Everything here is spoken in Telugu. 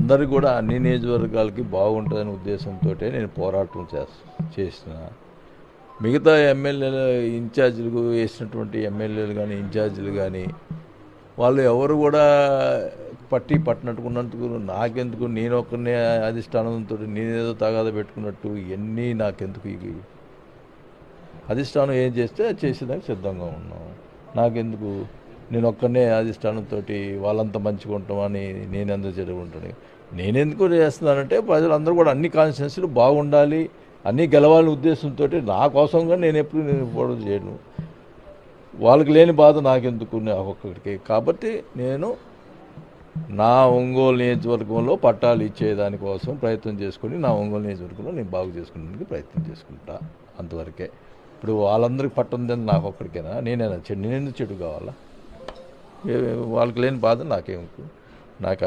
అందరు కూడా అన్ని నియోజకవర్గాలకి బాగుంటుందనే ఉద్దేశంతో నేను పోరాటం చేసిన మిగతా ఎమ్మెల్యేలు ఇన్ఛార్జీలు వేసినటువంటి ఎమ్మెల్యేలు కానీ ఇన్ఛార్జీలు కానీ వాళ్ళు ఎవరు కూడా పట్టినట్టుకున్నందుకు నాకెందుకు నేను ఒక్కనే అధిష్టానంతో నేనేదో తగాద పెట్టుకున్నట్టు ఇవన్నీ నాకెందుకు ఇవి అధిష్టానం ఏం చేస్తే అది చేసేదానికి సిద్ధంగా ఉన్నాం. నాకెందుకు నేను ఒక్కనే అధిష్టానంతో వాళ్ళంతా మంచిగా ఉంటామని నేనెందుకు చెడుకుంటాను. నేనెందుకు చేస్తున్నానంటే ప్రజలందరూ కూడా అన్ని కాన్స్టిట్యున్సీలు బాగుండాలి, అన్నీ గెలవాలని ఉద్దేశంతో నా కోసంగా నేను ఎప్పుడు పోవడం చేయను. వాళ్ళకి లేని బాధ నాకెందుకు ఒక్కొక్కడికి. కాబట్టి నేను నా ఒంగోలు నియోజకవర్గంలో పట్టాలు ఇచ్చేదానికోసం ప్రయత్నం చేసుకుని నా ఒంగోలు నియోజకవర్గంలో నేను బాగు చేసుకునేందుకు ప్రయత్నం చేసుకుంటా. అంతవరకే. ఇప్పుడు వాళ్ళందరికీ పట్టుంది నాకు ఒక్కడికైనా నేనెందుకు చెడు కావాలా? వాళ్ళకి లేని బాధ నాకేమికు. నాకు